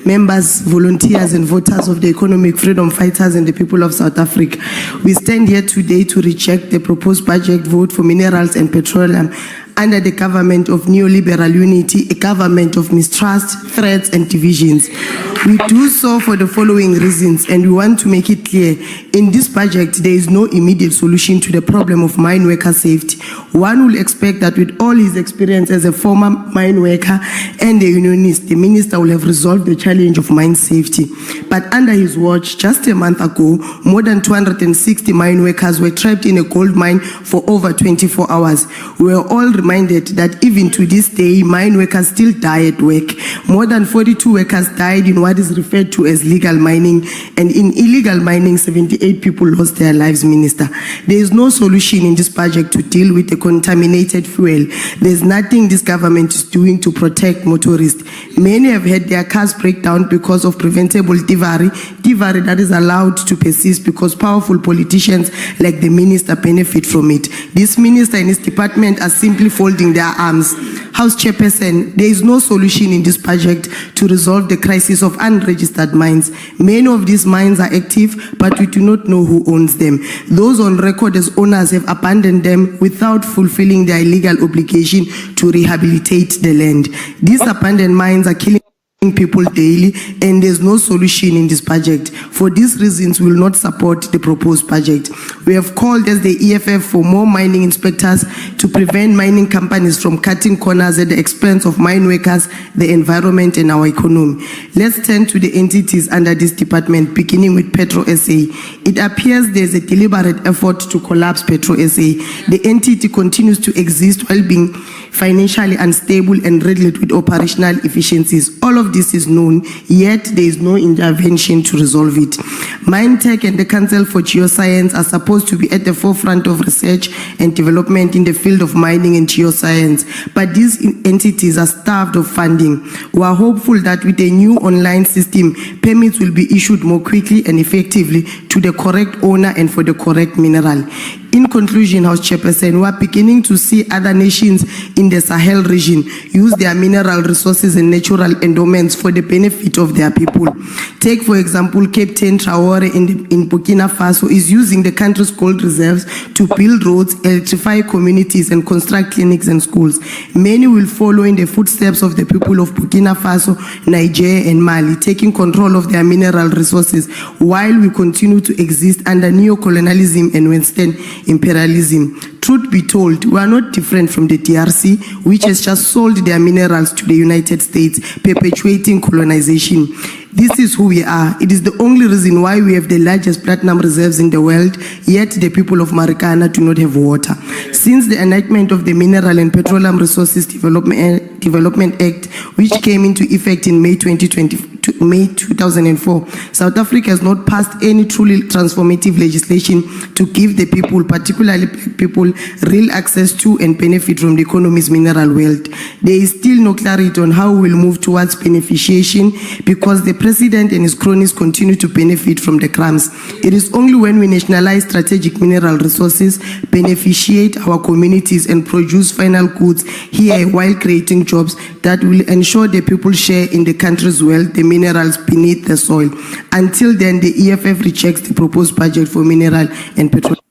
members, volunteers and voters of the economic freedom fighters and the people of South Africa. We stand here today to reject the proposed budget vote for minerals and petroleum under the government of neoliberal unity, a government of mistrust, threats and divisions. We do so for the following reasons, and we want to make it clear. In this budget, there is no immediate solution to the problem of mine worker safety. One will expect that with all his experience as a former mine worker and a unionist, the minister will have resolved the challenge of mine safety. But under his watch, just a month ago, more than 260 mine workers were trapped in a gold mine for over 24 hours. We were all reminded that even to this day, mine workers still die at work. More than 42 workers died in what is referred to as legal mining, and in illegal mining, 78 people lost their lives, Minister. There is no solution in this budget to deal with the contaminated fuel. There is nothing this government is doing to protect motorists. Many have had their cars break down because of preventable thievery that is allowed to persist because powerful politicians like the minister benefit from it. This minister and his department are simply folding their arms. House Chairperson, there is no solution in this budget to resolve the crisis of unregistered mines. Many of these mines are active, but we do not know who owns them. Those on record as owners have abandoned them without fulfilling their legal obligation to rehabilitate the land. These abandoned mines are killing people daily, and there's no solution in this budget. For these reasons, we will not support the proposed budget. We have called as the EFF for more mining inspectors to prevent mining companies from cutting corners at the expense of mine workers, the environment and our economy. Let's turn to the entities under this department, beginning with Petro SA. It appears there's a deliberate effort to collapse Petro SA. The entity continues to exist while being financially unstable and riddled with operational efficiencies. All of this is known, yet there is no intervention to resolve it. Minetech and the Council for Geoscience are supposed to be at the forefront of research and development in the field of mining and geoscience, but these entities are starved of funding. We are hopeful that with a new online system, permits will be issued more quickly and effectively to the correct owner and for the correct mineral. In conclusion, House Chairperson, we are beginning to see other nations in the Sahel region use their mineral resources and natural endowments for the benefit of their people. Take, for example, Captain Traore in Burkina Faso is using the country's gold reserves to build roads, electrify communities, and construct clinics and schools. Many will follow in the footsteps of the people of Burkina Faso, Niger, and Mali, taking control of their mineral resources while we continue to exist under neo-colonialism and Western imperialism. Truth be told, we are not different from the DRC, which has just sold their minerals to the United States, perpetuating colonization. This is who we are. It is the only reason why we have the largest platinum reserves in the world, yet the people of Marikana do not have water. Since the enactment of the Mineral and Petroleum Resources Development Act, which came into effect in May 2004, South Africa has not passed any truly transformative legislation to give the people, particularly black people, real access to and benefit from the economy's mineral wealth. There is still no clarity on how we will move towards beneficiation because the president and his cronies continue to benefit from the crumbs. It is only when we nationalize strategic mineral resources, beneficiate our communities and produce final goods here while creating jobs that will ensure the people share in the country's wealth, the minerals beneath the soil. Until then, the EFF rejects the proposed budget for mineral and petroleum.